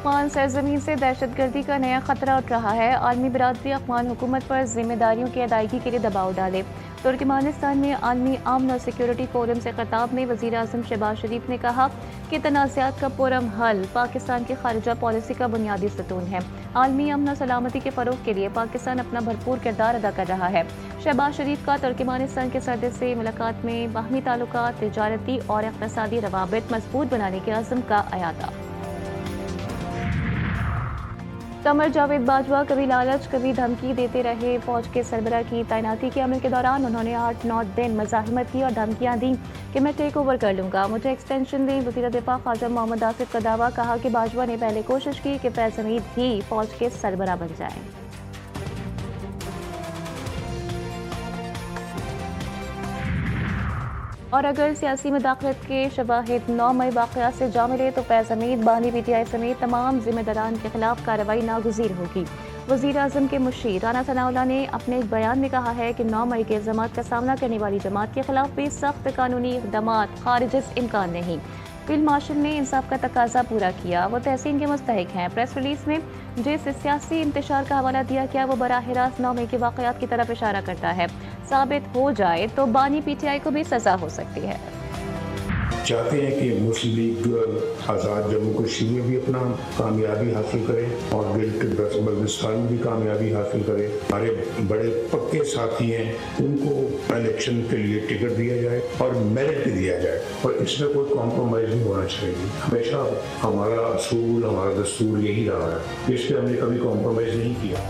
افغان سرزمین سے دہشت گردی کا نیا خطرہ اٹھ رہا ہے۔ عالمی برادری افغان حکومت پر ذمہ داریوں کی ادائیگی کے لیے دباؤ ڈالے۔ ترکمانستان میں عالمی امن اور سیکیورٹی فورم سے خطاب میں وزیر اعظم شہباز شریف نے کہا کہ تنازعات کا پرامن حل پاکستان کی خارجہ پالیسی کا بنیادی ستون ہے۔ عالمی امن اور سلامتی کے فروغ کے لیے پاکستان اپنا بھرپور کردار ادا کر رہا ہے۔ شہباز شریف کا ترکمانستان کے صدر سے ملاقات میں باہمی تعلقات، تجارتی اور اقتصادی روابط مضبوط بنانے کے عزم کا اعادہ۔ قمر جاوید باجوہ کبھی لالچ کبھی دھمکی دیتے رہے۔ فوج کے سربراہ کی تعیناتی کے عمل کے دوران انہوں نے 8-9 دن مزاحمت کی اور دھمکیاں دیں کہ میں ٹیک اوور کر لوں گا، مجھے ایکسٹینشن دیں۔ وزیر دفاع خواجہ محمد آصف کا دعویٰ، کہا کہ باجوہ نے پہلے کوشش کی کہ فیض حمید ہی فوج کے سربراہ بن جائیں۔ اور اگر سیاسی مداخلت کے شواہد 9 مئی واقعات سے جا ملے تو فیض حمید، بانی پی ٹی آئی سمیت تمام ذمہ داران کے خلاف کارروائی ناگزیر ہوگی۔ وزیر اعظم کے مشیر رانا ثناء اللہ نے اپنے ایک بیان میں کہا ہے کہ 9 مئی کے الزامات کا سامنا کرنے والی جماعت کے خلاف بھی سخت قانونی اقدامات خارج از امکان نہیں۔ فیلڈ مارشل نے انصاف کا تقاضا پورا کیا، وہ تحسین کے مستحق ہیں۔ پریس ریلیز میں جس سیاسی انتشار کا حوالہ دیا گیا وہ براہ راست 9 مئی کے واقعات کی طرف اشارہ کرتا ہے۔ ثابت ہو جائے تو بانی پی ٹی آئی کو بھی سزا ہو سکتی ہے۔ چاہتے ہیں کہ مسلم لیگ آزاد جموں کشمیر میں بھی اپنا کامیابی حاصل کرے اور بلتستان میں بھی کامیابی حاصل کرے۔ ہمارے بڑے پکے ساتھی ہیں، ان کو الیکشن کے لیے ٹکٹ دیا جائے اور میرٹ بھی دیا جائے، اور اس میں کوئی کمپرومائز نہیں ہونا چاہیے۔ ہمیشہ ہمارا اصول، ہمارا دستور یہی رہا ہے، اس پہ ہم نے کبھی کمپرومائز نہیں کیا۔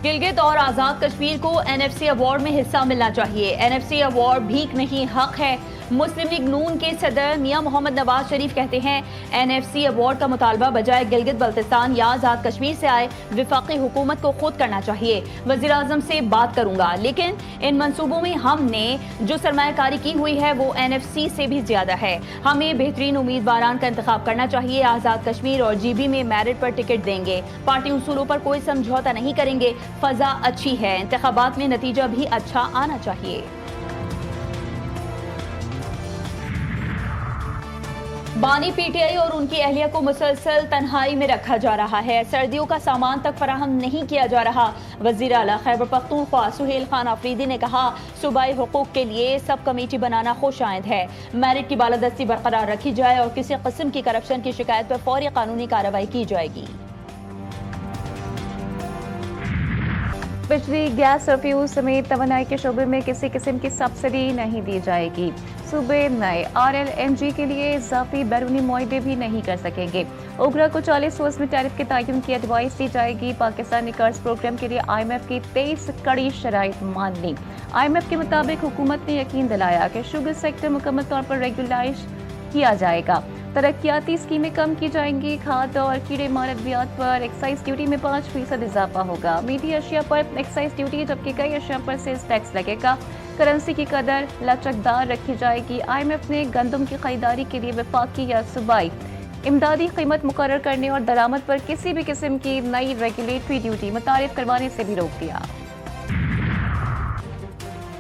گلگت اور آزاد کشمیر کو این ایف سی ایوارڈ میں حصہ ملنا چاہیے۔ این ایف سی ایوارڈ بھیک نہیں، حق ہے۔ مسلم لیگ نون کے صدر میاں محمد نواز شریف کہتے ہیں این ایف سی ایوارڈ کا مطالبہ بجائے گلگت بلتستان یا آزاد کشمیر سے آئے وفاقی حکومت کو خود کرنا چاہیے۔ وزیر اعظم سے بات کروں گا، لیکن ان منصوبوں میں ہم نے جو سرمایہ کاری کی ہوئی ہے وہ این ایف سی سے بھی زیادہ ہے۔ ہمیں بہترین امیدواران کا انتخاب کرنا چاہیے۔ آزاد کشمیر اور جی بی میں میرٹ پر ٹکٹ دیں گے، پارٹی اصولوں پر کوئی سمجھوتا نہیں کریں گے۔ فضا اچھی ہے، انتخابات میں نتیجہ بھی اچھا آنا چاہیے۔ بانی پی ٹی آئی اور ان کی اہلیہ کو مسلسل تنہائی میں رکھا جا رہا ہے، سردیوں کا سامان تک فراہم نہیں کیا جا رہا۔ وزیر اعلیٰ خیبر پختونخوا سہیل خان آفریدی نے کہا صوبائی حقوق کے لیے سب کمیٹی بنانا خوش آئند ہے، میرٹ کی بالادستی برقرار رکھی جائے اور کسی قسم کی کرپشن کی شکایت پر فوری قانونی کارروائی کی جائے گی۔ بجلی، گیس اور فیول سمیت توانائی کے شعبے میں کسی قسم کی سبسڈی نہیں دی جائے گی۔ صوبے نئے آر ایل این جی کے لیے اضافی بیرونی معاہدے بھی نہیں کر سکیں گے۔ اوگرا کو 40% ٹیرف کے تعین کی ایڈوائس دی جائے گی۔ پاکستانی قرض پروگرام کے لیے آئی ایم ایف کی 23 کڑی شرائط مان لی۔ آئی ایم ایف کے مطابق حکومت نے یقین دلایا کہ شوگر سیکٹر مکمل طور پر ریگولائز کیا جائے گا، ترقیاتی اسکیمیں کم کی جائیں گی، کھاد اور کیڑے مار ادویات پر ایکسائز ڈیوٹی میں 5% اضافہ ہوگا، میٹھی اشیاء پر ایکسائز ڈیوٹی جبکہ کئی اشیاء پر سیلز ٹیکس لگے گا، کرنسی کی قدر لچکدار رکھی جائے گی۔ آئی ایم ایف نے گندم کی خریداری کے لیے وفاقی یا صوبائی امدادی قیمت مقرر کرنے اور درآمد پر کسی بھی قسم کی نئی ریگولیٹری ڈیوٹی متعارف کروانے سے بھی روک دیا۔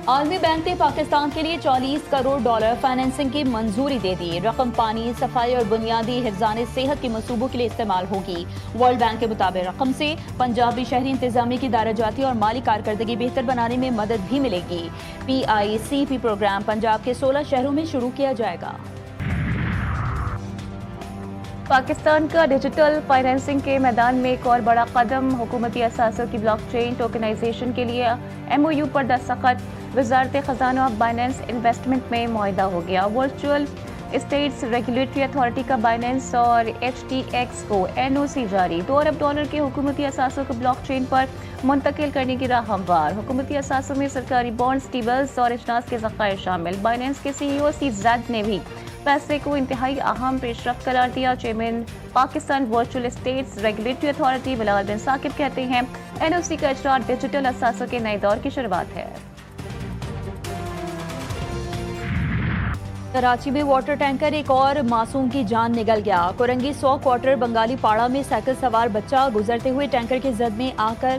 عالمی بینک نے پاکستان کے لیے $40 کروڑ فائنینسنگ کی منظوری دے دی۔ رقم پانی، صفائی اور بنیادی حفظان صحت کے منصوبوں کے لیے استعمال ہوگی۔ ورلڈ بینک کے مطابق رقم سے پنجابی شہری انتظامی کی دارجاتی اور مالی کارکردگی بہتر بنانے میں مدد بھی ملے گی۔ پی آئی سی پی پروگرام پنجاب کے 16 شہروں میں شروع کیا جائے گا۔ پاکستان کا ڈیجیٹل فائنینسنگ کے میدان میں ایک اور بڑا قدم، حکومتی اثاثوں کی بلاک چین ٹوکنائزیشن کے لیے ایم او یو پر دستخط، وزارت خزانہ اور بائننس انویسٹمنٹ میں معاہدہ ہو گیا۔ ورچوئل اسٹیٹس ریگولیٹری اتھارٹی کا بائننس اور ایچ ٹی ایکس کو این او سی جاری، $2 ارب کے حکومتی اثاثوں کو بلاک چین پر منتقل کرنے کی راہ ہموار۔ حکومتی اثاثوں میں سرکاری بانڈز، ٹی بلز اور اجناس کے ذخائر شامل۔ بائننس کے سی ای او سی زیڈ نے بھی فیصلے کو انتہائی اہم پیش رفت قرار دیا۔ Chairman Pakistan Virtual Assets Regulatory Authority Bilal bin Saqib کہتے ہیں این او سی کا اجرا ڈیجیٹل اثاثوں کے نئے دور کی شروعات ہے۔ کراچی میں واٹر ٹینکر ایک اور معصوم کی جان نگل گیا۔ کورنگی 100 کوارٹر بنگالی پاڑا میں سائیکل سوار بچہ گزرتے ہوئے ٹینکر کی زد میں آ کر